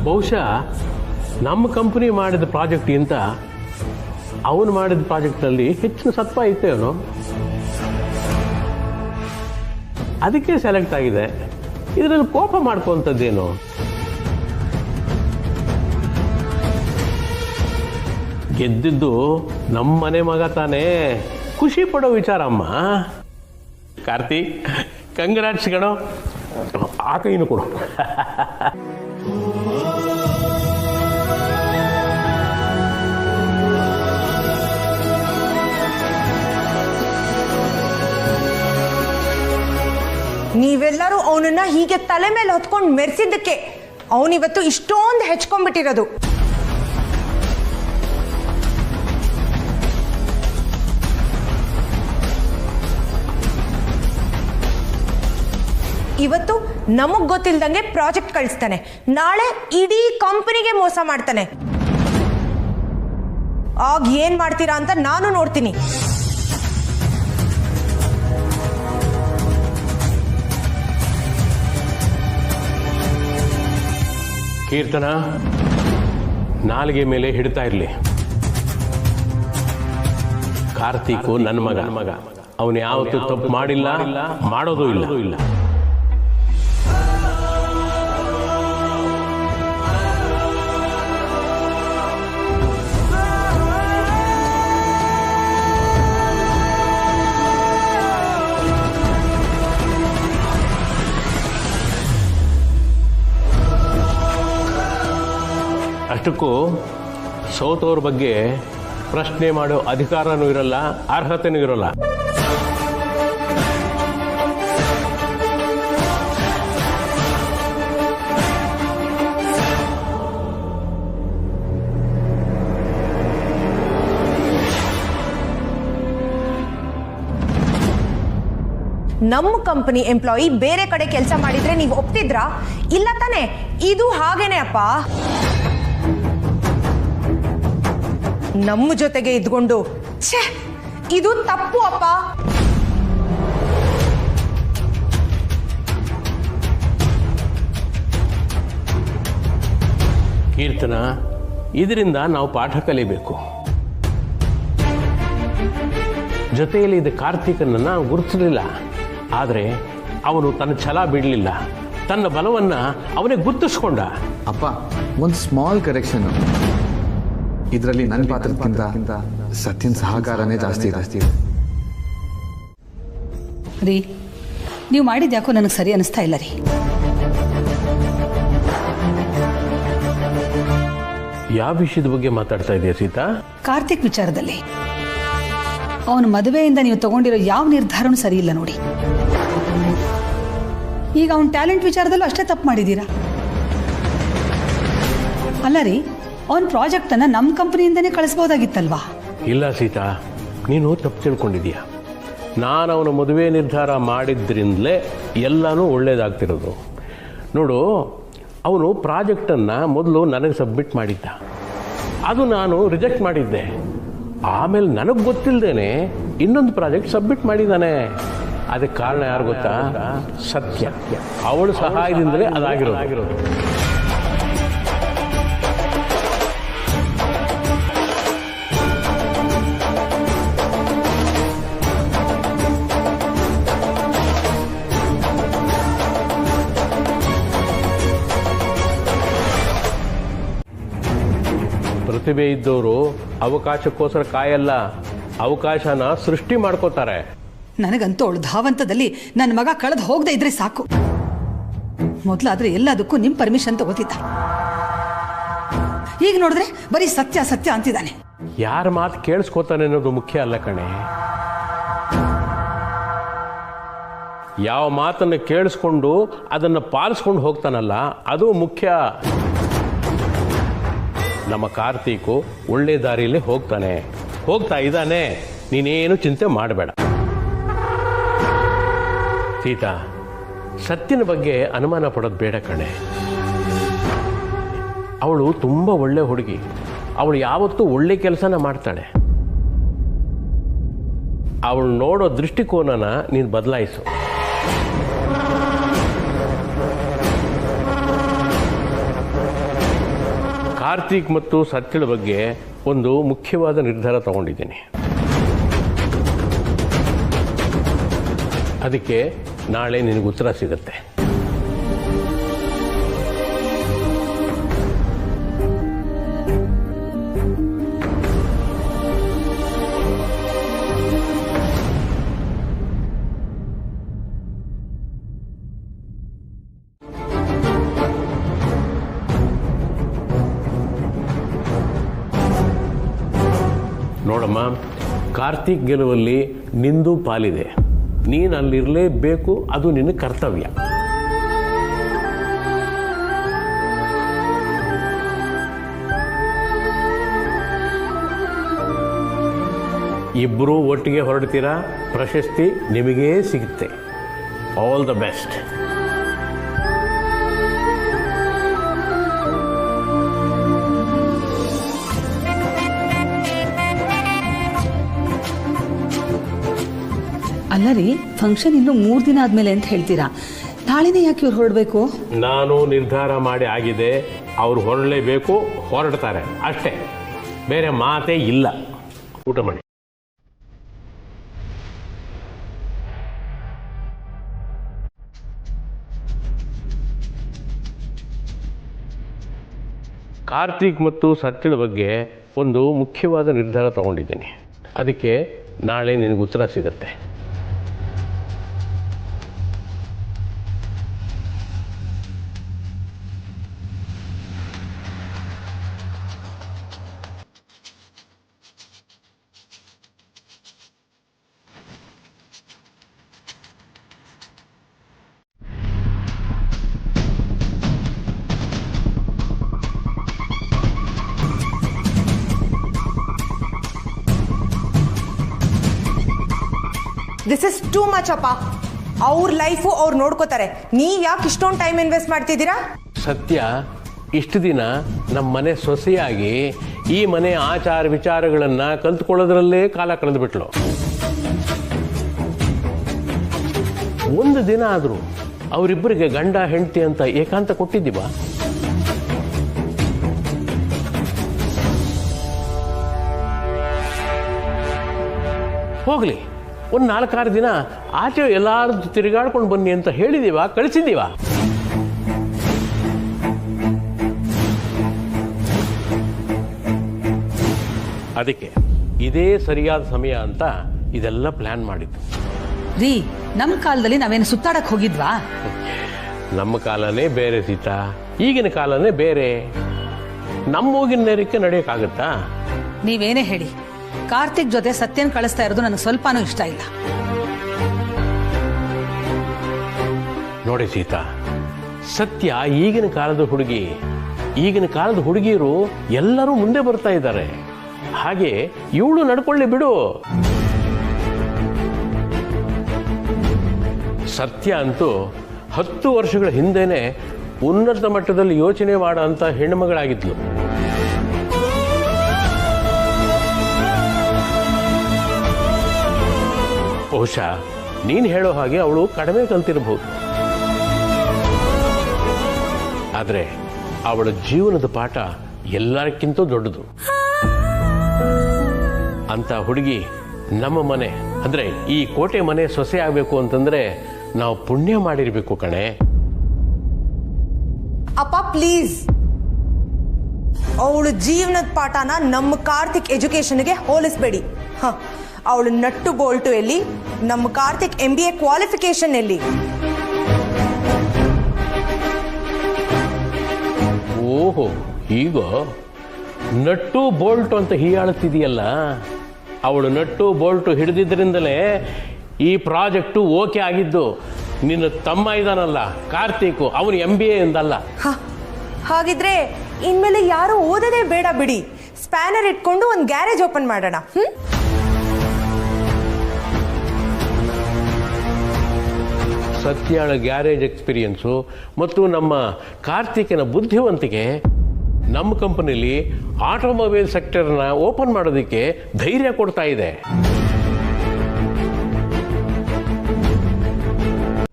ಬಹುಶಃ ನಮ್ಮ ಕಂಪನಿ ಮಾಡಿದ ಪ್ರಾಜೆಕ್ಟ್ಗಿಂತ ಅವನು ಮಾಡಿದ ಪ್ರಾಜೆಕ್ಟ್ನಲ್ಲಿ ಹೆಚ್ಚಿನ ಸತ್ವ ಇತ್ತೇನೋ, ಅದಕ್ಕೆ ಸೆಲೆಕ್ಟ್ ಆಗಿದೆ. ಇದರಲ್ಲಿ ಕೋಪ ಮಾಡ್ಕೊಂಥದ್ದೇನು? ಗೆದ್ದಿದ್ದು ನಮ್ಮ ಮನೆ ಮಗ ತಾನೇ, ಖುಷಿ ಪಡೋ ವಿಚಾರ ಅಮ್ಮ. ಕಾರ್ತಿಕ್, ಕಂಗ್ರಾಟ್ಸ್ ಗಣೋ. ಆ ಕೈನು ಕೊಡು. ನೀವೆಲ್ಲರೂ ಅವನನ್ನ ಹೀಗೆ ತಲೆ ಮೇಲೆ ಹೊತ್ಕೊಂಡು ಮೆರೆಸಿದ್ದಕ್ಕೆ ಅವನಿವತ್ತು ಇಷ್ಟೊಂದು ಹೆಚ್ಕೊಂಡ್ಬಿಟ್ಟಿರೋದು. ಇವತ್ತು ನಮಗ್ ಗೊತ್ತಿಲ್ದಂಗೆ ಪ್ರಾಜೆಕ್ಟ್ ಕಳಿಸ್ತಾನೆ, ನಾಳೆ ಇಡೀ ಕಂಪನಿಗೆ ಮೋಸ ಮಾಡ್ತಾನೆ. ಆಗ ಏನ್ ಮಾಡ್ತೀರಾ ಅಂತ ನಾನು ನೋಡ್ತೀನಿ. ಕೀರ್ತನ, ನಾಲಿಗೆ ಮೇಲೆ ಹಿಡ್ತಾ ಇರಲಿ. ಕಾರ್ತಿಕು ನನ್ನ ಮಗ, ಅವನು ಯಾವತ್ತೂ ತಪ್ಪು ಮಾಡಿಲ್ಲ, ಮಾಡೋದು ಇಲ್ಲ. ಅಷ್ಟಕ್ಕೂ ಸೋತವ್ರ ಬಗ್ಗೆ ಪ್ರಶ್ನೆ ಮಾಡೋ ಅಧಿಕಾರನೂ ಇರಲ್ಲ, ಅರ್ಹತೆನೂ ಇರಲ್ಲ. ನಮ್ಮ ಕಂಪನಿ ಎಂಪ್ಲಾಯಿ ಬೇರೆ ಕಡೆ ಕೆಲಸ ಮಾಡಿದ್ರೆ ನೀವು ಒಪ್ತಿದ್ರಾ? ಇಲ್ಲ ತಾನೆ? ಇದು ಹಾಗೇನೆ ಅಪ್ಪ. ನಮ್ಮ ಜೊತೆಗೆ ಇದ್ಕೊಂಡು ಛೇ, ಇದು ತಪ್ಪು ಅಪ್ಪ. ಕೀರ್ತನ, ಇದರಿಂದ ನಾವು ಪಾಠ ಕಲಿಬೇಕು. ಜೊತೆಯಲ್ಲಿ ಇದು ಕಾರ್ತಿಕನನ್ನ ಗುರುತಿಸಲಿಲ್ಲ, ಆದರೆ ಅವನು ತನ್ನ ಛಲ ಬಿಡಲಿಲ್ಲ, ತನ್ನ ಬಲವನ್ನ ಅವನೇ ಗುರುತಿಸ್ಕೊಂಡ. ಅಪ್ಪ, ಒಂದು ಸ್ಮಾಲ್ ಕರೆಕ್ಷನ್. ಇದರಲ್ಲಿ ನನ್ನ ಪಾತ್ರಕ್ಕಿಂತ ಸತ್ಯನ್ ಸಹಕಾರನೇ ಜಾಸ್ತಿ ಇದೆ. ರೀ, ನೀವು ಮಾಡಿದ ಯಾಕೋ ನನಗೆ ಸರಿ ಅನಿಸ್ತಾ ಇಲ್ಲ ರೀ. ಯಾವ ವಿಷಯದ ಬಗ್ಗೆ ಮಾತಾಡ್ತಾ ಇದೆಯಾ ಸೀತಾ? ಕಾರ್ತಿಕ್ ವಿಚಾರದಲ್ಲಿ. ಅವನ ಮದುವೆಯಿಂದ ನೀವು ತಗೊಂಡಿರೋ ಯಾವ ನಿರ್ಧಾರನೂ ಸರಿ ಇಲ್ಲ ನೋಡಿ. ಈಗ ಅವನ ಟ್ಯಾಲೆಂಟ್ ವಿಚಾರದಲ್ಲೂ ಅಷ್ಟೇ ತಪ್ಪು ಮಾಡಿದ್ದೀರಾ. ಅಲ್ಲ ರೀ, ಅವನ ಪ್ರಾಜೆಕ್ಟನ್ನು ನಮ್ಮ ಕಂಪನಿಯಿಂದನೇ ಕಳಿಸ್ಬೋದಾಗಿತ್ತಲ್ವಾ? ಇಲ್ಲ ಸೀತಾ, ನೀನು ತಪ್ಪು ತಿಳ್ಕೊಂಡಿದೀಯ. ನಾನು ಅವನ ಮದುವೆ ನಿರ್ಧಾರ ಮಾಡಿದ್ರಿಂದಲೇ ಎಲ್ಲನೂ ಒಳ್ಳೇದಾಗ್ತಿರೋದು. ನೋಡು, ಅವನು ಪ್ರಾಜೆಕ್ಟನ್ನು ಮೊದಲು ನನಗೆ ಸಬ್ಮಿಟ್ ಮಾಡಿದ್ದ, ಅದು ನಾನು ರಿಜೆಕ್ಟ್ ಮಾಡಿದ್ದೆ. ಆಮೇಲೆ ನನಗೆ ಗೊತ್ತಿಲ್ಲದೇನೆ ಇನ್ನೊಂದು ಪ್ರಾಜೆಕ್ಟ್ ಸಬ್ಮಿಟ್ ಮಾಡಿದ್ದಾನೆ. ಅದಕ್ಕೆ ಕಾರಣ ಯಾರು ಗೊತ್ತಾ? ಸತ್ಯ. ಅವಳ ಸಹಾಯದಿಂದಲೇ ಅದಾಗಿರೋದು. ಪ್ರತಿಭೆ ಇದ್ದವರು ಅವಕಾಶಕ್ಕೋಸ್ಕರ ಕಾಯಲ್ಲ, ಅವಕಾಶನ ಸೃಷ್ಟಿ ಮಾಡ್ಕೋತಾರೆ. ನನಗಂತೂ ಅವಳು ಧಾವಂತದಲ್ಲಿ ನನ್ನ ಮಗ ಕಳೆದು ಹೋಗದೆ ಇದ್ರೆ ಸಾಕು. ಮೊದಲಾದ್ರೆ ಎಲ್ಲದಕ್ಕೂ ನಿಮ್ಮ ಪರ್ಮಿಷನ್ ತಗೋತಿದ್ದ. ಈಗ ನೋಡಿದ್ರೆ ಬರೀ ಸತ್ಯ ಸತ್ಯ ಅಂತಿದ್ದಾನೆ. ಯಾರ ಮಾತು ಕೇಳಿಸ್ಕೋತಾನೆ ಅನ್ನೋದು ಮುಖ್ಯ ಅಲ್ಲ ಕಣೆ. ಯಾವ ಮಾತನ್ನು ಕೇಳಿಸ್ಕೊಂಡು ಅದನ್ನು ಪಾಲಿಸ್ಕೊಂಡು ಹೋಗ್ತಾನಲ್ಲ, ಅದು ಮುಖ್ಯ. ನಮ್ಮ ಕಾರ್ತಿಕು ಒಳ್ಳೆ ದಾರಿಯಲ್ಲಿ ಹೋಗ್ತಾ ಇದ್ದಾನೆ. ನೀನೇನು ಚಿಂತೆ ಮಾಡಬೇಡ ಸೀತಾ. ಸತ್ಯನ ಬಗ್ಗೆ ಅನುಮಾನ ಪಡೋದು ಬೇಡ ಕಣೆ. ಅವಳು ತುಂಬ ಒಳ್ಳೆ ಹುಡುಗಿ. ಅವಳು ಯಾವತ್ತೂ ಒಳ್ಳೆ ಕೆಲಸನ ಮಾಡ್ತಾಳೆ. ಅವಳು ನೋಡೋ ದೃಷ್ಟಿಕೋನನ ನೀನು ಬದಲಾಯಿಸು. ಕಾರ್ತಿಕ್ ಮತ್ತು ಸತ್ಯಳ ಬಗ್ಗೆ ಒಂದು ಮುಖ್ಯವಾದ ನಿರ್ಧಾರ ತಗೊಂಡಿದ್ದೀನಿ. ಅದಕ್ಕೆ ನಾಳೆ ನಿನಗೆ ಉತ್ತರ ಸಿಗುತ್ತೆ. ನೋಡಮ್ಮ, ಕಾರ್ತಿಕ್ ಗೆಲುವಲ್ಲಿ ನಿಂದು ಪಾಲಿದೆ. ನೀನು ಅಲ್ಲಿರಲೇಬೇಕು, ಅದು ನಿನ್ನ ಕರ್ತವ್ಯ. ಇಬ್ಬರೂ ಒಟ್ಟಿಗೆ ಹೊರಡ್ತೀರಾ, ಪ್ರಶಸ್ತಿ ನಿಮಗೇ ಸಿಗುತ್ತೆ. All the best. ಅಲ್ಲ ರೀ, ಫಂಕ್ಷನ್ ಇನ್ನು 3 ದಿನ ಆದ್ಮೇಲೆ ಅಂತ ಹೇಳ್ತೀರಾ, ನಾಳೆನೇ ಯಾಕೆ ಇವ್ರು ಹೊರಡಬೇಕು? ನಾನು ನಿರ್ಧಾರ ಮಾಡಿ ಆಗಿದೆ. ಅವ್ರು ಹೊರಡಲೇಬೇಕು, ಹೊರಡ್ತಾರೆ ಅಷ್ಟೇ, ಬೇರೆ ಮಾತೇ ಇಲ್ಲ. ಊಟ ಮಾಡಿ. ಕಾರ್ತಿಕ್ ಮತ್ತು ಸತ್ಯಳ ಬಗ್ಗೆ ಒಂದು ಮುಖ್ಯವಾದ ನಿರ್ಧಾರ ತಗೊಂಡಿದ್ದೀನಿ. ಅದಕ್ಕೆ ನಾಳೆ ನಿನಗೆ ಉತ್ತರ ಸಿಗುತ್ತೆ. ದಿಸ್ ಇಸ್ ಟೂ ಮಚ್ ಅಪ್ಪ. ಅವ್ರ ಲೈಫು ಅವ್ರು ನೋಡ್ಕೋತಾರೆ, ನೀವ್ ಯಾಕೆ ಇಷ್ಟೊಂದು ಟೈಮ್ ಇನ್ವೆಸ್ಟ್ ಮಾಡ್ತಿದ್ದೀರಾ? ಸತ್ಯ ಇಷ್ಟು ದಿನ ನಮ್ಮ ಮನೆ ಸೊಸೆಯಾಗಿ ಈ ಮನೆ ಆಚಾರ ವಿಚಾರಗಳನ್ನು ಕಲ್ತ್ಕೊಳ್ಳೋದ್ರಲ್ಲೇ ಕಾಲ ಕಳೆದುಬಿಟ್ಲು. ಒಂದು ದಿನ ಆದರೂ ಅವರಿಬ್ಬರಿಗೆ ಗಂಡ ಹೆಂಡತಿ ಅಂತ ಏಕಾಂತ ಕೊಟ್ಟಿದ್ದೀವ? ಹೋಗ್ಲಿ, ಒಂದು 4-6 ದಿನ ಆಚೆ ಎಲ್ಲಾರು ತಿರುಗಾಡ್ಕೊಂಡು ಬನ್ನಿ ಅಂತ ಹೇಳಿದೀವ, ಕಳಿಸಿದ್ದೀವ? ಅದಕ್ಕೆ ಇದೇ ಸರಿಯಾದ ಸಮಯ ಅಂತ ಇದೆಲ್ಲ ಪ್ಲಾನ್ ಮಾಡಿದ್ದು. ರೀ, ನಮ್ಮ ಕಾಲದಲ್ಲಿ ನಾವೇನು ಸುತ್ತಾಡಕ್ ಹೋಗಿದ್ವಾ? ನಮ್ಮ ಕಾಲನೇ ಬೇರೆ ಸೀತಾ, ಈಗಿನ ಕಾಲನೇ ಬೇರೆ. ನಮ್ಮ ಹೋಗಿನ ನೇರಕ್ಕೆ ನಡೆಯೋಕ್ಕಾಗತ್ತಾ? ನೀವೇನೇ ಹೇಳಿ, ಕಾರ್ತಿಕ್ ಜೊತೆ ಸತ್ಯನ್ ಕಳಿಸ್ತಾ ಇರೋದು ನನಗೆ ಸ್ವಲ್ಪನೂ ಇಷ್ಟ ಇಲ್ಲ. ನೋಡಿ ಸೀತಾ, ಸತ್ಯ ಈಗಿನ ಕಾಲದ ಹುಡುಗಿ. ಈಗಿನ ಕಾಲದ ಹುಡುಗಿಯರು ಎಲ್ಲರೂ ಮುಂದೆ ಬರ್ತಾ ಇದ್ದಾರೆ. ಹಾಗೆ ಇವಳು ನಡ್ಕೊಳ್ಳಿ ಬಿಡು. ಸತ್ಯ ಅಂತೂ 10 ವರ್ಷಗಳ ಹಿಂದೆನೆ ಉನ್ನತ ಮಟ್ಟದಲ್ಲಿ ಯೋಚನೆ ಮಾಡೋ ಅಂತ ಹೆಣ್ಣುಮಗಳಾಗಿದ್ಲು. ಬಹುಶಃ ನೀನು ಹೇಳೋ ಹಾಗೆ ಅವಳು ಕಡಿಮೆ ಕಲ್ತಿರಬಹುದು. ಆದರೆ ಅವಳ ಜೀವನದ ಪಾಠ ಎಲ್ಲಕ್ಕಿಂತ ದೊಡ್ಡದು. ಅಂತ ಹುಡುಗಿ ನಮ್ಮ ಮನೆ ಅಂದ್ರೆ ಈ ಕೋಟೆ ಮನೆ ಸೊಸೆ ಆಗಬೇಕು ಅಂತಂದ್ರೆ ನಾವು ಪುಣ್ಯ ಮಾಡಿರ್ಬೇಕು ಕಣೆ. ಅಪ್ಪ ಪ್ಲೀಸ್, ಅವಳು ಜೀವನದ ಪಾಠನ ನಮ್ಮ ಕಾರ್ತಿಕ್ ಎಜುಕೇಶನ್ಗೆ ಹೋಲಿಸ್ಬೇಡಿ. ಅವಳು ನಟ್ಟು ಬೋಲ್ಟು ಎಲ್ಲಿ, ನಮ್ಮ ಕಾರ್ತಿಕ್ MBA ಕ್ವಾಲಿಫಿಕೇಶನ್ ಎಲ್ಲಿ? ಓಹೋ, ಈಗ ನಟ್ಟು ಬೋಲ್ಟು ಅಂತ ಹೀಯಾಳುತ್ತಿದೆಯಲ್ಲ. ಅವಳು ನಟ್ಟು ಬೋಲ್ಟು ಹಿಡಿದಿದ್ದರಿಂದಲೇ ಈ ಪ್ರಾಜೆಕ್ಟು ಓಕೆ ಆಗಿದ್ದು. ನಿನ್ನ ತಮ್ಮ ಇದಾನಲ್ಲ ಕಾರ್ತಿಕ್, ಅವನು MBA ಎಂದಲ್ಲ. ಹಾಗಿದ್ರೆ ಇನ್ಮೇಲೆ ಯಾರು ಓದೋದೇ ಬೇಡ ಬಿಡಿ. ಸ್ಪ್ಯಾನರ್ ಇಟ್ಕೊಂಡು ಒಂದು ಗ್ಯಾರೇಜ್ ಓಪನ್ ಮಾಡೋಣ. ಸತ್ಯಾಳ ಗ್ಯಾರೇಜ್ ಎಕ್ಸ್ಪೀರಿಯನ್ಸು ಮತ್ತು ನಮ್ಮ ಕಾರ್ತಿಕನ ಬುದ್ಧಿವಂತಿಕೆ ನಮ್ಮ ಕಂಪನಿಲಿ ಆಟೋಮೊಬೈಲ್ ಸೆಕ್ಟರ್ನ ಓಪನ್ ಮಾಡೋದಕ್ಕೆ ಧೈರ್ಯ ಕೊಡ್ತಾ ಇದೆ.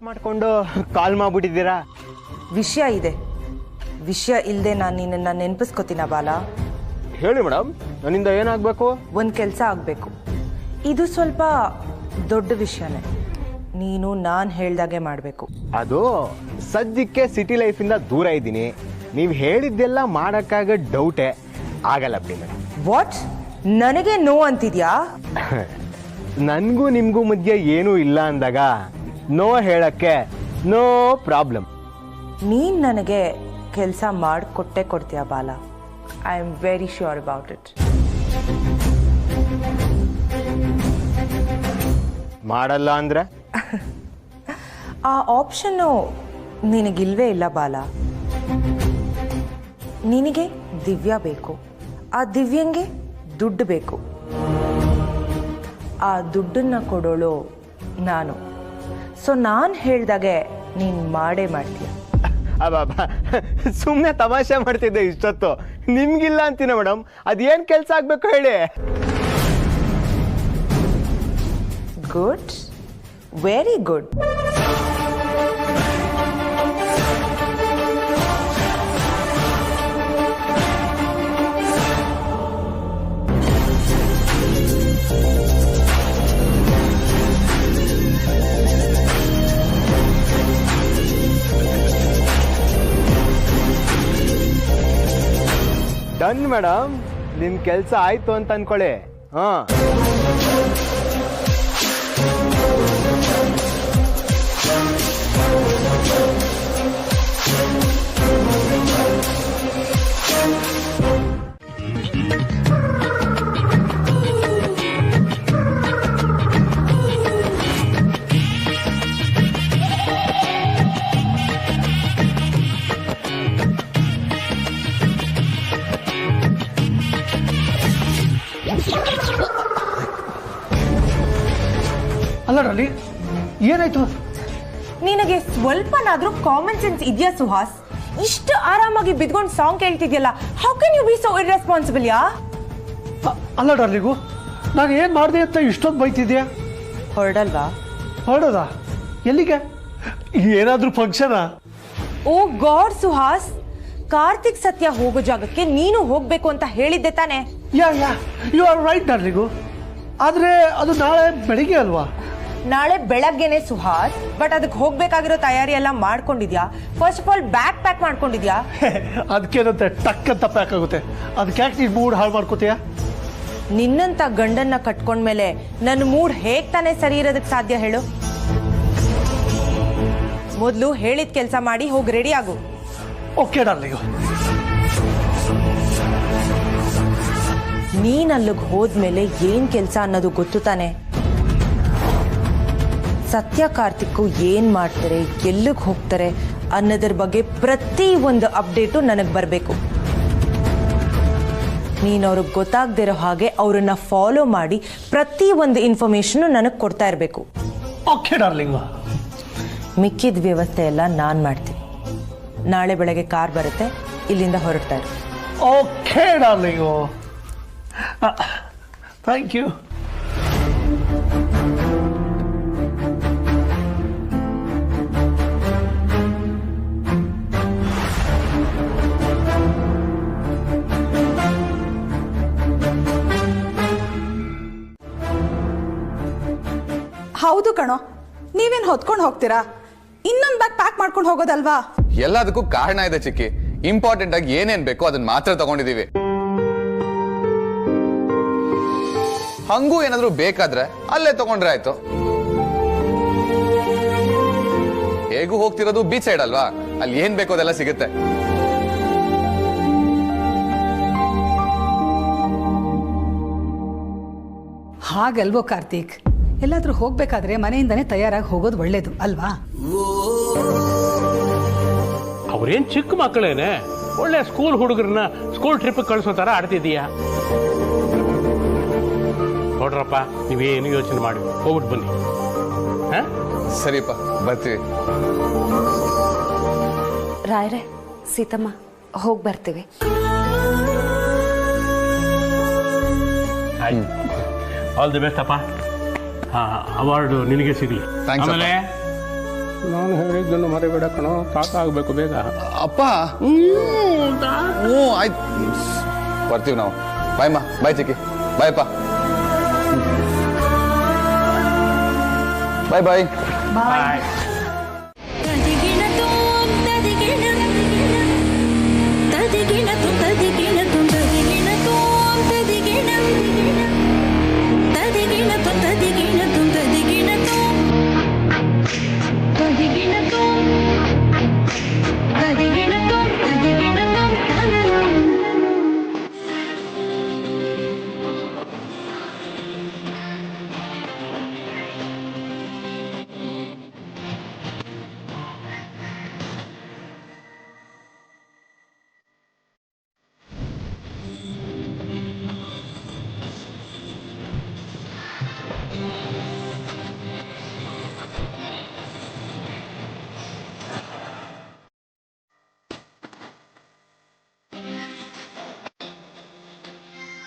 ಮಾಡ್ಕೊಂಡು ಕಾಲ್ ಮಾಡ್ಬಿಟ್ಟಿದ್ದೀರಾ? ವಿಷಯ ಇದೆ, ವಿಷಯ ಇಲ್ಲದೆ ನಾನು ನಿನ್ನನ್ನು ನೆನಪಿಸ್ಕೋತೀನ ಬಾಲ. ಹೇಳಿ ಮೇಡಮ್, ನನ್ನಿಂದ ಏನಾಗಬೇಕು? ಒಂದು ಕೆಲಸ ಆಗಬೇಕು. ಇದು ಸ್ವಲ್ಪ ದೊಡ್ಡ ವಿಷಯನೇ. ನೀನು ನಾನು ಹೇಳ್ದಾಗೆ ಮಾಡಬೇಕು. ಅದು ಸದ್ಯಕ್ಕೆ ಸಿಟಿ ಲೈಫಿಂದ ದೂರ ಇದ್ದೀನಿ. ನೀವು ಹೇಳಿದ್ದೆಲ್ಲ ಮಾಡೋಕ್ಕಾಗ ಡೌಟೇ ಆಗಲ್ಲ ಬಿಡಿ ಮೇಡಮ್. ವಾಟ್? ನನಗೆ ನೋ ಅಂತಿದ್ಯಾ? ನನಗೂ ನಿಮಗೂ ಮಧ್ಯೆ ಏನೂ ಇಲ್ಲ ಅಂದಾಗ ನೋ ಹೇಳಕ್ಕೆ ನೋ ಪ್ರಾಬ್ಲಮ್. ನೀನು ನನಗೆ ಕೆಲಸ ಮಾಡಿಕೊಟ್ಟೆ ಕೊಡ್ತೀಯ ಬಾಲ. I am very sure about it. ಮಾಡಲ್ಲ ಅಂದ್ರೆ ಆ ಆಪ್ಷನ್ನು ನಿನಗಿಲ್ವೇ ಇಲ್ಲ ಬಾಲ. ನಿನಗೆ ದಿವ್ಯ ಬೇಕು, ಆ ದಿವ್ಯಂಗೆ ದುಡ್ಡು ಬೇಕು. ಆ ದುಡ್ಡನ್ನು ಕೊಡೋಳು ನಾನು. ಸೊ ನಾನು ಹೇಳ್ದಾಗೆ ನೀನು ಮಾಡೇ ಮಾಡ್ತೀಯ. ಅಬ್ಬಾ, ಸುಮ್ಮನೆ ತಮಾಷೆ ಮಾಡ್ತಿದ್ದೆ ಇಷ್ಟೊತ್ತು. ನಿಮ್ಗಿಲ್ಲ ಅಂತೀನ ಮೇಡಮ್. ಅದೇನು ಕೆಲಸ ಆಗ್ಬೇಕು ಹೇಳಿ. Good, very good. Done madam, ನಿಮ್ಮ ಕೆಲಸ ಆಯ್ತು ಅಂತ ಅನ್ಕೊಳ್ಳಿ. ಹಾಂ, ಅಲ್ಲ ಡಾರ್ಲಿ, ಏನಾಯ್ತು? ನಿನಗೆ ಸ್ವಲ್ಪನಾದ್ರೂ ಕಾಮನ್ ಸೆನ್ಸ್ ಇದೆಯಾ ಸುಹಾಸ್? ಇಷ್ಟು ಆರಾಮಾಗಿ ಬಿದ್ಕೊಂಡು ಸಾಂಗ್ ಕೇಳ್ತಿದ್ಯಲ್ಲ, how can you be so irresponsible ಯಾ? ಅಲ್ಲ ಡಾರ್ಲಿಗೂ, ನಾನು ಏನು ಮಾಡಿದೆ ಅಂತ ಇಷ್ಟೊಂದು ಬೈತಿದ್ಯಾ? ಹೊರಡಲ್ವಾ? ಹೊರಡೋದಾ? ಎಲ್ಲಿಗೆ? ಏನಾದರೂ ಫಂಕ್ಷನಾ? ಓ ಗಾಡ್ ಸುಹಾಸ್, ಕಾರ್ತಿಕ್ ಸತ್ಯ ಹೋಗೋ ಜಾಗಕ್ಕೆ ನೀನು ಹೋಗ್ಬೇಕು ಅಂತ ಹೇಳಿದ್ದೆ ತಾನೆ? ಯಾ ಯು ಆರ್ ರೈಟ್ ಡಾರ್ಲಿಗೂ. ಆದರೆ ಅದು ನಾಳೆ ಬೆಳಿಗ್ಗೆ ಅಲ್ವಾ? ನಾಳೆ ಬೆಳಗ್ಗೆನೆ ಸುಹಾಸ್. ಬಟ್ ಅದಕ್ಕೆ ಹೋಗ್ಬೇಕಾಗಿರೋ ತಯಾರಿ ಎಲ್ಲ ಮಾಡ್ಕೊಂಡಿದ್ಯಾ? First of all bag pack ಮಾಡ್ಕೊಂಡಿದ್ಯಾ? ಅದಕ್ಕೇನಂತೆ ಟಕ್ ಅಂತ ಪ್ಯಾಕ್ ಆಗುತ್ತೆ. ಅದಕ್ಕೆ ಯಾಕೆ ನೀನು ಮೂಡ್ ಹಾಳು ಮಾಡ್ಕೋತೀಯಾ? ನಿನ್ನಂತ ಗಂಡನ್ನ ಕಟ್ಕೊಂಡ್ಮೇಲೆ ನನ್ನ ಮೂಡ್ ಹೇಗ್ ತಾನೇ ಸರಿ ಇರೋದಕ್ಕೆ ಸಾಧ್ಯ ಹೇಳು? ಮೊದಲು ಹೇಳಿದ ಕೆಲಸ ಮಾಡಿ ಹೋಗಿ ರೆಡಿ ಆಗು. ಓಕೆ ಡಾರ್ಲಿಗೂ. ನೀನ್ ಅಲ್ಲಿಗೆ ಹೋದ್ಮೇಲೆ ಏನ್ ಕೆಲಸ ಅನ್ನೋದು ಗೊತ್ತು ತಾನೆ? ಸತ್ಯ ಕಾರ್ತಿಕ್ಕು ಏನ್ ಮಾಡ್ತಾರೆ, ಎಲ್ಲಿಗೆ ಹೋಗ್ತಾರೆ ಅನ್ನೋದ್ರ ಬಗ್ಗೆ ಪ್ರತಿ ಒಂದು ಅಪ್ಡೇಟು ನನಗೆ ಬರಬೇಕು. ನೀನು ಅವ್ರಿಗೆ ಗೊತ್ತಾಗದಿರೋ ಹಾಗೆ ಅವರನ್ನ ಫಾಲೋ ಮಾಡಿ ಪ್ರತಿ ಒಂದು ಇನ್ಫಾರ್ಮೇಶನ್ ನನಗೆ ಕೊಡ್ತಾ ಇರಬೇಕು. Okay darling. ಮಿಕ್ಕಿದ ವ್ಯವಸ್ಥೆ ಎಲ್ಲ ನಾನು ಮಾಡ್ತೀನಿ. ನಾಳೆ ಬೆಳಗ್ಗೆ ಕಾರ್ ಬರುತ್ತೆ, ಇಲ್ಲಿಂದ ಹೊರಡ್ತಾ ಇರು. Okay darling, thank you. ಹೌದು ಕಣೋ, ನೀವೇನು ಹೊತ್ಕೊಂಡು ಹೋಗ್ತೀರಾ? ಇನ್ನೊಂದು ಬ್ಯಾಗ್ ಪ್ಯಾಕ್ ಮಾಡ್ಕೊಂಡು ಹೋಗೋದಲ್ವಾ? ಎಲ್ಲದಕ್ಕೂ ಕಾರಣ ಇದೆ ಚಿಕ್ಕಿ. ಇಂಪಾರ್ಟೆಂಟ್ ಆಗಿ ಏನೇನ್ ಬೇಕೋ ಅದನ್ನ ಮಾತ್ರ ತಗೊಂಡಿದೀವಿ. ಹಂಗೂ ಏನಾದ್ರೂ ಬೇಕಾದ್ರೆ ಅಲ್ಲೇ ತಗೊಂಡ್ರೆ ಆಯ್ತು. ಹೇಗೂ ಹೋಗ್ತಿರೋದು ಬೀಚ್ ಸೈಡ್ ಅಲ್ವಾ, ಅಲ್ಲಿ ಏನ್ ಬೇಕೋ ಅದೆಲ್ಲ ಸಿಗುತ್ತೆ. ಹಾಗಲ್ವೋ ಕಾರ್ತಿಕ್, ಎಲ್ಲಾದ್ರೂ ಹೋಗ್ಬೇಕಾದ್ರೆ ಮನೆಯಿಂದನೇ ತಯಾರಾಗಿ ಹೋಗೋದು ಒಳ್ಳೇದು ಅಲ್ವಾ? ಅವ್ರೇನು ಚಿಕ್ಕ ಮಕ್ಕಳೇನೆ, ಒಳ್ಳೆ ಸ್ಕೂಲ್ ಹುಡುಗರನ್ನ ಸ್ಕೂಲ್ ಟ್ರಿಪ್ ಕಳಿಸೋ ಥರ ಆಡ್ತಿದ್ದೀಯಾ? ನೋಡ್ರಪ್ಪ, ನೀವೇನು ಯೋಚನೆ ಮಾಡಿ ಹೋಗ್ಬಿಟ್ಟು ಬನ್ನಿ. ಹಾಂ ಸರಿಪ್ಪ, ಬರ್ತೀವಿ. ರಾಯರೇ, ಸೀತಮ್ಮ, ಹೋಗಿ ಬರ್ತೀವಿ. ಆಲ್ ದಿ ಬೆಸ್ಟ್ ಅಪ್ಪ. ಹಾಂ, ಅವಾರ್ಡು ನಿನಗೆ ಸಿಗಲಿ. Thanks, ಆಮೇಲೆ ನಾನು ಹೇಳಿದ್ದನ್ನು ಮರಿಬೇಡ ಕಣೋ, ತಾತ ಆಗಬೇಕು ಬೇಗ. ಅಪ್ಪ ಆಯ್ತು, ಬರ್ತೀವಿ ನಾವು. ಬಾಯ್ ಬಾಯ್ ಚಿಕ್ಕಿ, ಬಾಯಪ್ಪ, ಬಾಯ್ ಬಾಯ್ ಬಾಯ್.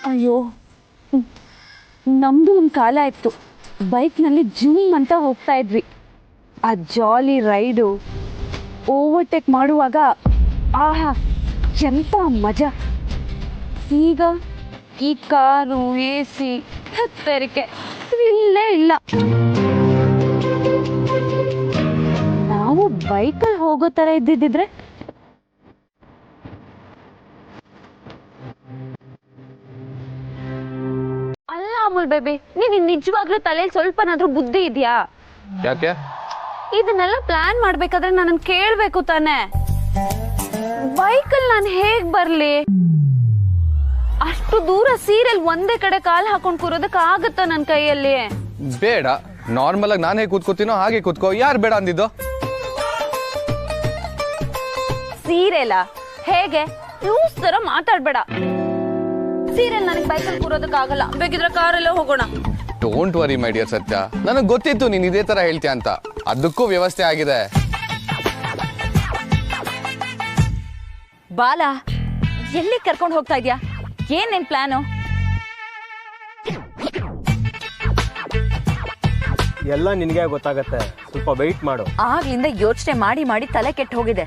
ಅಯ್ಯೋ, ನಮ್ಮದು ಒಂದು ಕಾಲ ಇತ್ತು, ಬೈಕ್ನಲ್ಲಿ ಜೂಮ್ ಅಂತ ಹೋಗ್ತಾ ಇದ್ವಿ. ಆ ಜಾಲಿ ರೈಡು, ಓವರ್ಟೇಕ್ ಮಾಡುವಾಗ ಆಹಾ ಎಂಥ ಮಜಾ. ಈಗ ಈ ಕಾರು, AC, ತೆರಿಗೆ ಇಲ್ಲೇ ಇಲ್ಲ. ನಾವು ಬೈಕಲ್ಲಿ ಹೋಗೋ ಥರ ಇದ್ದಿದ್ದಿದ್ರೆ ಅಮೂಲ್ ಬೇಬಿ, ನೀನ್ ನಿಜವಾಗ್ಲೂ ತಲೆಯಲ್ಲಿ ಸ್ವಲ್ಪನಾದ್ರೂ ಬುದ್ಧಿ ಇದೆಯಾ? ಯಾಕೆ? ಇದನ್ನೆಲ್ಲ ಪ್ಲಾನ್ ಮಾಡ್ಬೇಕಾದ್ರೆ ನನ್ನ ಕೇಳ್ಬೇಕು ತಾನೆ. ಬೈಕಲ್ಲಿ ನಾನು ಹೇಗ್ ಬರ್ಲಿ? ಅಷ್ಟು ದೂರ ಸೀರಿಯಲ್ ಒಂದೇ ಕಡೆ ಕಾಲ್ ಹಾಕೊಂಡ್ ಕೂರೋದಕ್ಕೆ ಆಗತ್ತಾ ನನ್ನ ಕೈಯಲ್ಲಿ? ಬೇಡ, ನಾರ್ಮಲ್ ಆಗಿ ನಾನು ಹೇಗೆ ಕೂತ್ಕೋತೀನೋ ಹಾಗೆ ಕೂತ್ಕೋ. ಯಾರು ಬೇಡ ಅಂದಿದ್ದು? ಸೀರಿಯಲ್ ಹೇಗೆ ಲೂಸ್ ತರ ಮಾತಾಡ್ಬೇಡ. ಸೀರಿಯಲ್ ನನಗೆ ಬೈಕಲ್ಲಿ ಕೂರೋದಕ್ಕೆ ಆಗಲ್ಲ, ಬೇಕಿದ್ರೆ ಕಾರಲ್ಲೇ ಹೋಗೋಣ. ಡೋಂಟ್ ವರಿ ಮೈ ಡಿಯರ್ ಸತ್ಯ, ನನಗೆ ಗೊತ್ತಿತ್ತು ನೀನ್ ಇದೇ ತರ ಹೇಳ್ತೀಯ ಅಂತ. ಅದಕ್ಕೂ ವ್ಯವಸ್ಥೆ ಆಗಿದೆ. ಬಾಲ, ಎಲ್ಲಿ ಕರ್ಕೊಂಡು ಹೋಗ್ತಾ ಇದ್ಯಾ? ಏನೇನ್ ಪ್ಲಾನು? ಎಲ್ಲ ನಿನಗೆ ಗೊತ್ತಾಗತ್ತೆ, ಸ್ವಲ್ಪ ವೆಯ್ಟ್ ಮಾಡು. ಆಗ್ಲಿಂದ ಯೋಚನೆ ಮಾಡಿ ಮಾಡಿ ತಲೆ ಕೆಟ್ಟು ಹೋಗಿದೆ.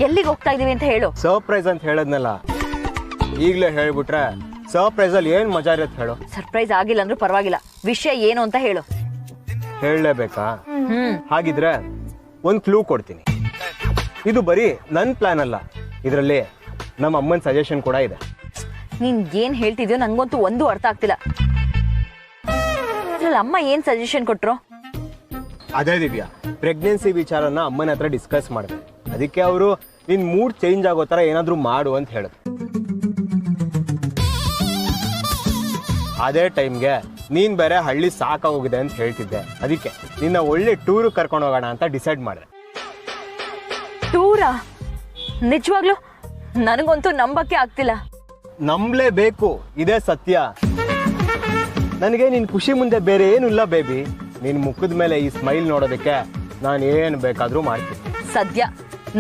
ಎಲ್ಲಿಗೆ ಹೋಗ್ತಾ ಇದೀವಿ ಅಂತ ಹೇಳು. ಸರ್ಪ್ರೈಸ್ ಅಂತ ಹೇಳದ್ನಲ್ಲ, ಈಗಲೇ ಹೇಳ್ಬಿಟ್ರೆ ಸರ್ಪ್ರೈಸ್ ಅಲ್ಲಿ ಏನ್ ಮಜಾ ಇರುತ್ತೆ ಹೇಳು. ಸರ್ಪ್ರೈಸ್ ಆಗಿಲ್ಲ ಅಂದ್ರೂ ಪರವಾಗಿಲ್ಲ, ವಿಷಯ ಏನು ಅಂತ ಹೇಳು. ಹೇಳಲೇಬೇಕಾ? ಹಾಗಿದ್ರೆ ಒಂದು ಕ್ಲೂ ಕೊಡ್ತೀನಿ. ಇದು ಬರೀ ನನ್ನ ಪ್ಲಾನ್ ಅಲ್ಲ, ಇದರಲ್ಲಿ ನಮ್ಮ ಅಮ್ಮನ ಸಜೆಷನ್ ಕೂಡ ಇದೆ. ನೀನ್ ಏನ್ ಹೇಳ್ತಿದ್ಯೋ ನಂಗಂತೂ ಒಂದು ಅರ್ಥ ಆಗ್ತಿಲ್ಲ. ಅಮ್ಮ ಏನ್ ಸಜೆಷನ್ ಕೊಟ್ರು? ಅದೇ ದಿವ್ಯಾ, ಪ್ರೆಗ್ನೆನ್ಸಿ ವಿಚಾರನ ಅಮ್ಮನ ಹತ್ರ ಡಿಸ್ಕಸ್ ಮಾಡಿದೆ. ಅದಕ್ಕೆ ಅವರು ನಿನ್ ಮೂಡ್ ಚೇಂಜ್ ಆಗೋ ತರ ಏನಾದ್ರು ಮಾಡು ಅಂತ ಹೇಳಿದ್ರು. ಅದೇ ಟೈಮ್ಗೆ ನೀನ್ ಬೇರೆ ಹಳ್ಳಿ ಸಾಕಾಗೋಗಿದೆ ಅಂತ ಹೇಳ್ತಿದ್ದೆ. ಅದಕ್ಕೆ ನಿನ್ನ ಒಳ್ಳೆ ಟೂರ್ ಕರ್ಕೊಂಡು ಹೋಗೋಣ ಅಂತ ಡಿಸೈಡ್ ಮಾಡಿದೆ. ಟೂರಾ? ನಿಜವಾಗ್ಲು ನನಗಂತೂ ನಂಬಕ್ಕೆ ಆಗ್ತಿಲ್ಲ. ನಂಬಲೇಬೇಕು, ಇದೇ ಸತ್ಯ. ನನಗೆ ನಿನ್ ಖುಷಿ ಮುಂದೆ ಬೇರೆ ಏನು ಇಲ್ಲ ಬೇಬಿ. ನಿನ್ ಮುಖದ ಮೇಲೆ ಈ ಸ್ಮೈಲ್ ನೋಡೋದಕ್ಕೆ ನಾನು ಏನು ಬೇಕಾದ್ರೂ ಮಾಡ್ತೀನಿ. ಸದ್ಯ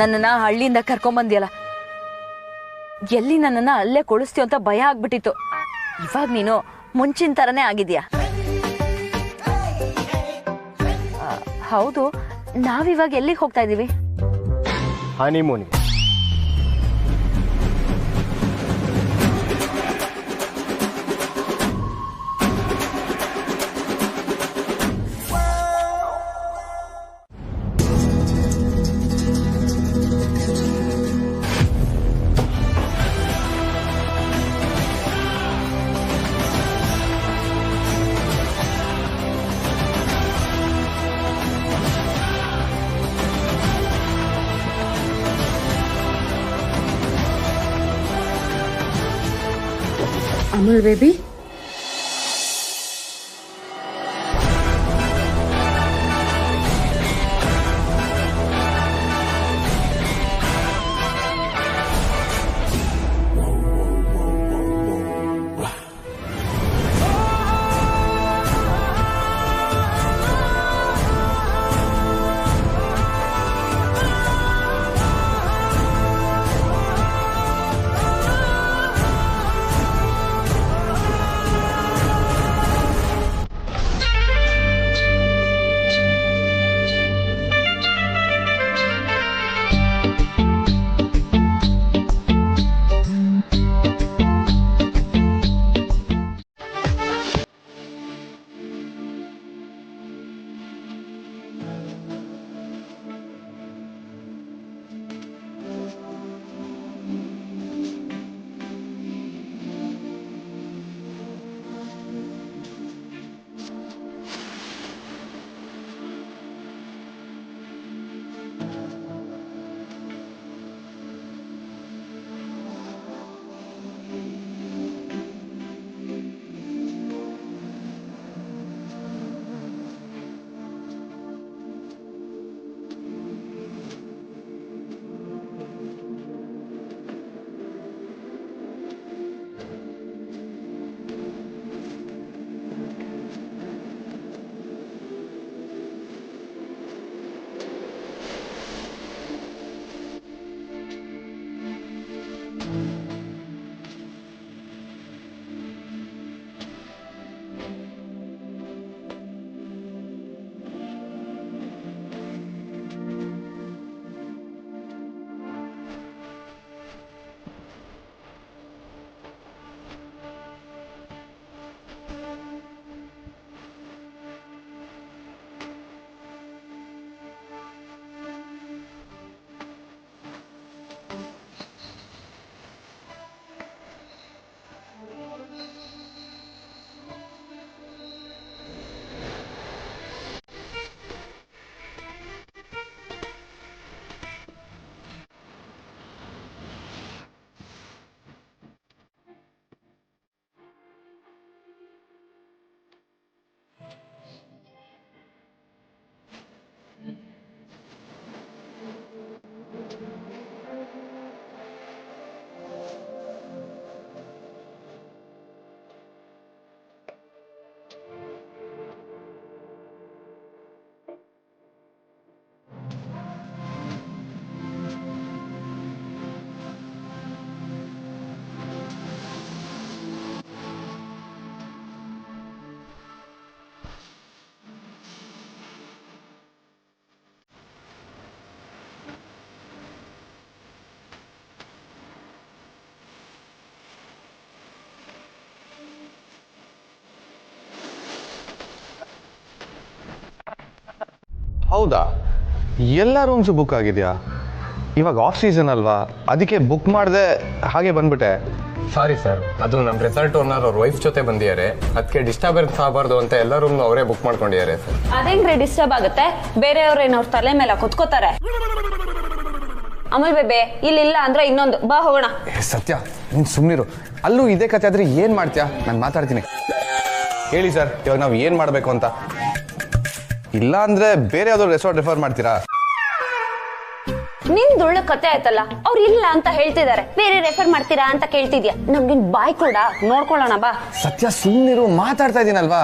ನನ್ನನ್ನ ಹಳ್ಳಿಯಿಂದ ಕರ್ಕೊಂಬಂದಿಯಲ್ಲ, ಎಲ್ಲಿ ನನ್ನನ್ನ ಅಲ್ಲೇ ಕೊಳಿಸ್ತೀಯ ಅಂತ ಭಯ ಆಗ್ಬಿಟ್ಟಿತ್ತು. ಇವಾಗ ನೀನು ಮುಂಚಿನ ತರನೇ ಆಗಿದ್ಯಾ. ಹೌದು, ನಾವಿವಾಗ ಎಲ್ಲಿಗೆ ಹೋಗ್ತಾ ಇದೀವಿ? ಹನಿಮೂನ್ಗೆ. ಅಮೂಲ್ ಬೇಬಿ, ಹೌದಾ? ಎಲ್ಲ ರೂಮ್ಸು ಬುಕ್ ಆಗಿದೆಯಾ? ಇವಾಗ ಆಫ್ ಸೀಸನ್ ಅಲ್ವಾ, ಅದಕ್ಕೆ ಬುಕ್ ಮಾಡಿದೆ, ಹಾಗೆ ಬಂದ್ಬಿಟ್ಟೆ. ಸಾರಿ ಸರ್, ಅದು ನಮ್ಮ ರೆಸಾರ್ಟ್ ಓನರ್ ಅವ್ರ ವೈಫ್ ಜೊತೆ ಬಂದಿದ್ದಾರೆ, ಅದಕ್ಕೆ ಡಿಸ್ಟರ್ಬೆನ್ಸ್ ಆಗಬಾರ್ದು ಅಂತ ಎಲ್ಲ ರೂಮ್ ಅವರೇ ಬುಕ್ ಮಾಡ್ಕೊಂಡಿದ್ದಾರೆ ಸರ್. ಅದೇಂಗ್ರಿ ಡಿಸ್ಟರ್ಬ್ ಆಗುತ್ತೆ? ಬೇರೆಯವ್ರೇನು ಅವ್ರ ತಲೆ ಮೇಲೆ ಕುತ್ಕೋತಾರೆ. ಅಮಲ್ ಬೇಬೆ ಇಲ್ಲಿಲ್ಲ ಅಂದ್ರೆ ಇನ್ನೊಂದು ಬಾ ಹೋಗೋಣ. ಸತ್ಯ, ನೀನು ಸುಮ್ಮನಿರು. ಅಲ್ಲೂ ಇದೇ ಕತೆ ಆದ್ರೆ ಏನು ಮಾಡ್ತೀಯಾ? ನಾನು ಮಾತಾಡ್ತೀನಿ. ಹೇಳಿ ಸರ್, ಇವಾಗ ನಾವು ಏನು ಮಾಡಬೇಕು ಅಂತ? ಇಲ್ಲ ಅಂದ್ರೆ ಬೇರೆ ಯಾವ್ದಾದ್ರು ರೆಸಾರ್ಟ್ ರೆಫರ್ ಮಾಡ್ತೀರಾ? ನಿಂದೊಳ್ಳೆ ಕತೆ ಆಯ್ತಲ್ಲ, ಅವ್ರು ಇಲ್ಲ ಅಂತ ಹೇಳ್ತಿದ್ದಾರೆ, ಬೇರೆ ರೆಫರ್ ಮಾಡ್ತೀರಾ ಅಂತ ಕೇಳ್ತಿದ್ಯಾ? ನಮ್ಗಿನ್ ಬಾಯ್ ಕೂಡ ನೋಡ್ಕೊಳ್ಳೋಣ ಬಾ. ಸತ್ಯ ಸುಮ್ಮನಿರು, ಮಾತಾಡ್ತಾ ಇದ್ದೀನಲ್ವಾ.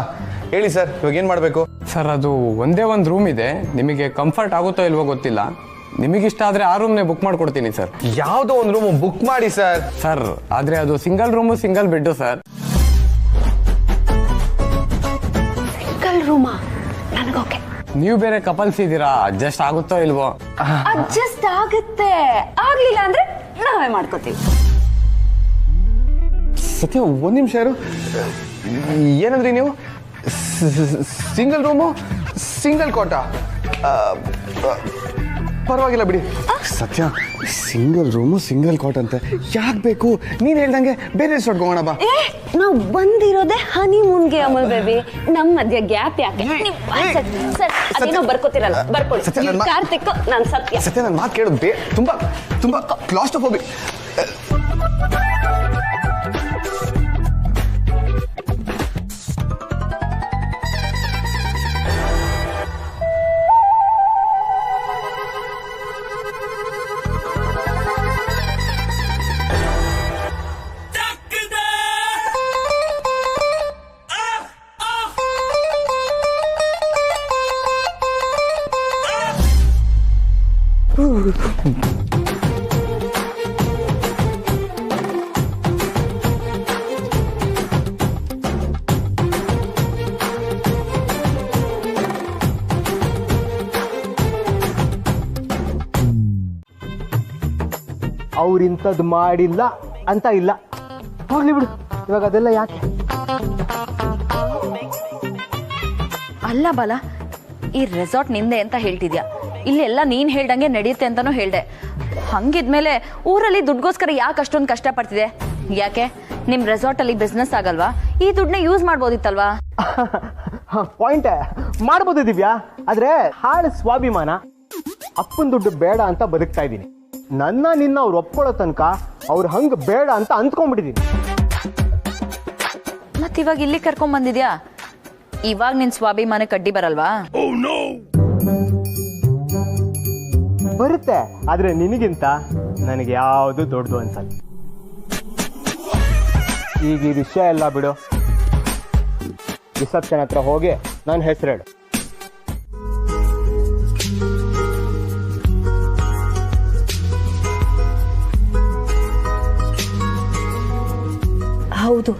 ಹೇಳಿ ಸರ್, ಇವಾಗ ಏನು ಮಾಡಬೇಕು? ಸರ್, ಅದು ಒಂದೇ ಒಂದು ರೂಮ್ ಇದೆ, ನಿಮಗೆ ಕಂಫರ್ಟ್ ಆಗುತ್ತೋ ಇಲ್ವೋ ಗೊತ್ತಿಲ್ಲ. ನಿಮಗಿಷ್ಟ ಆದ್ರೆ ಆ ರೂಮ್ನೇ ಬುಕ್ ಮಾಡ್ಕೊಡ್ತೀನಿ ಸರ್. ಯಾವುದೋ ಒಂದು ರೂಮ್ ಬುಕ್ ಮಾಡಿ ಸರ್. ಸರ್, ಆದ್ರೆ ಅದು single room single bed sir. Single ರೂಮಾ? ನನಗೋಕೆ. ನೀವು ಬೇರೆ ಕಪಲ್ಸ್ ಇದ್ದೀರಾ, ಅಡ್ಜಸ್ಟ್ ಆಗುತ್ತೋ ಇಲ್ವೋ? ಅಡ್ಜಸ್ಟ್ ಆಗುತ್ತೆ, ಆಗ್ಲಿಲ್ಲ ಅಂದ್ರೆ ನಾವೇ ಮಾಡ್ಕೋತೀವಿ. ಸತ್ಯ, ಒಂದು ನಿಮಿಷ ಇರು. ಏನಂದ್ರಿ ನೀವು? ಸಿಂಗಲ್ ರೂಮು ಸಿಂಗಲ್ ಕೋಟ? ಪರವಾಗಿಲ್ಲ ಬಿಡಿ. ಸತ್ಯ, ಸಿಂಗಲ್ ರೂಮು ಸಿಂಗಲ್ ಕಾಟ್ ಅಂತೆ, ಯಾಕೆ ಬೇಕು? ನೀನು ಹೇಳ್ದಂಗೆ ಬೇರೆ ರೆಸಾರ್ಟ್ಗೆ ಹೋಗೋಣ ಬಾ. ನಾವು ಬಂದಿರೋದೇ ಹನಿಮೂನ್ಗೆ ಅಮಲ್ ಬೇಬಿ, ನಮ್ಮ ಮಧ್ಯ ಗ್ಯಾಪ್ ಯಾಕೆ? ಸರ್, ಅದೇನೋ ಬರ್ಕೋತಿರಲ್ಲ, ಬರ್ಕೊಳ್ಳಿ. ಕಾರ್ತಿಕ್, ನಾನು ಸತ್ಯ. ಸತ್ಯ, ನನ್ನ ಮಾತು ಕೇಳು. ತುಂಬಾ ತುಂಬಾ ಕ್ಲಾಸ್ಟ್ರೋಫೋಬಿಕ್. ಅವ್ರಿಂಥದ್ದು ಮಾಡಿಲ್ಲ ಅಂತ ಇಲ್ಲ, ಹೋಗ್ಲಿ ಬಿಡು. ಇವಾಗ ಅದೆಲ್ಲ ಯಾಕೆ? ಅಲ್ಲ ಬಾಲ, ಈ ರೆಸಾರ್ಟ್ ನಿಂದೆ ಅಂತ ಹೇಳ್ತಿದ್ಯಾ, ಇಲ್ಲೆಲ್ಲ ನೀನ್ ಹೇಳ್ದಂಗೆ ನಡೆಯುತ್ತೆ ಅಂತಾನೂ ಹೇಳ್ದೆ. ಹಂಗಿದ್ಮೇಲೆ ಊರಲ್ಲಿ ದುಡ್ಗೋಸ್ಕರ ಯಾಕೆ ಅಷ್ಟೊಂದು ಕಷ್ಟ ಪಡ್ತಿದೆ? ಯಾಕೆ ನಿಮ್ ರೆಸಾರ್ಟ್ ಅಲ್ಲಿ ಬಿಸ್ನೆಸ್ ಆಗಲ್ವಾ? ಈ ದುಡ್ಡನ್ನ ಯೂಸ್ ಮಾಡ್ಬೋದಿತ್ತಲ್ವಾ? ಪಾಯಿಂಟ್ ಮಾಡ್ಬೋದು ದಿವ್ಯಾ, ಆದ್ರೆ ಹಾಳು ಸ್ವಾಭಿಮಾನ, ಅಪ್ಪನ ದುಡ್ಡು ಬೇಡ ಅಂತ ಬದುಕ್ತಾ ಇದ್ದೀನಿ. ನಿನ್ನ ಅವ್ರು ಒಪ್ಕೊಳ್ಳೋ ತನಕ ಅವ್ರು ಹಂಗ ಬೇಡ ಅಂತ ಅಂದ್ಕೊಂಡ್ಬಿಟ್ಟಿದ್ದೀನಿ. ಮತ್ ಇವಾಗ ಇಲ್ಲಿ ಕರ್ಕೊಂಡ್ ಬಂದಿದ್ಯಾ, ಇವಾಗ ನಿನ್ ಸ್ವಾಭಿಮಾನಕ್ಕೆ ಅಡ್ಡಿ ಬರಲ್ವಾ? ಬರುತ್ತೆ, ಆದ್ರೆ ನಿನಗಿಂತ ನನಗೆ ಯಾವುದು ದೊಡ್ಡದು ಅನ್ಸಲ್ಲ. ಈಗ ಈ ವಿಷಯ ಎಲ್ಲ ಬಿಡು, ರಿಸೆಪ್ಷನ್ ಹತ್ರ ಹೋಗಿ ನನ್ನ ಹೆಸರು ಹೇಳು. ಹೌದು,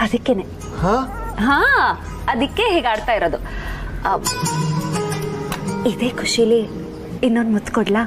ಅದಕ್ಕೇನೆ. ಹಾ, ಅದಕ್ಕೆ ಹೀಗೆ ಆಡ್ತಾ ಇರೋದು. ಇದೇ ಖುಷಿಲಿ ಇನ್ನೊಂದು ಮುತ್ತು ಕೊಡ್ಲಾ?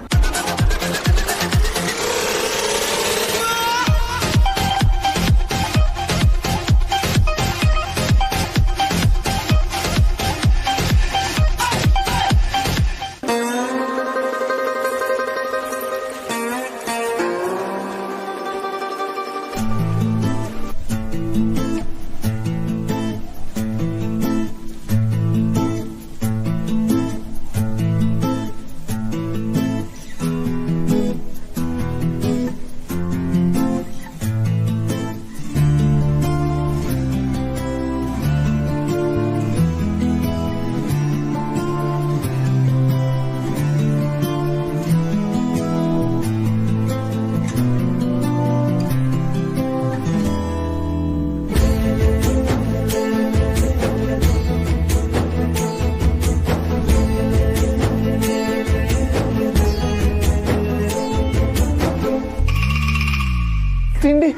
ತಿಂಡಿ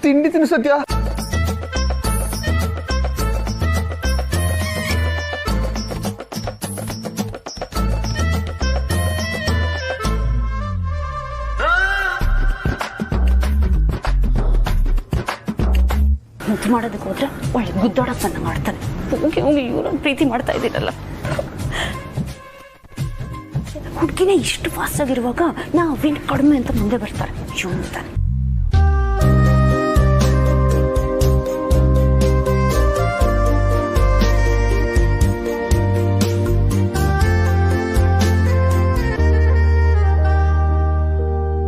ತಿಂಡಿ ತಿನ್ನು ಸತ್ಯ. ಮುದ್ದು ಮಾಡೋದಕ್ಕೆ ಹೋದ್ರೆ ಒಳ್ಳೆ ಗುದ್ದಾಡೋಕೆ ಬಂದಂಗೆ ಮಾಡ್ತಾನೆ. ಹೋಗಿ ಹೋಗಿ ಇವ್ರನ್ನ ಪ್ರೀತಿ ಮಾಡ್ತಾ ಇದ್ದೀರಲ್ಲ. ಹುಡುಗಿನೇ ಇಷ್ಟು ಫಾಸ್ಟ್ ಆಗಿರುವಾಗ ನಾವೇನು ಕಡಿಮೆ ಅಂತ ಮುಂದೆ ಬರ್ತಾರೆ. ಇವ್ ಅಂತಾನೆ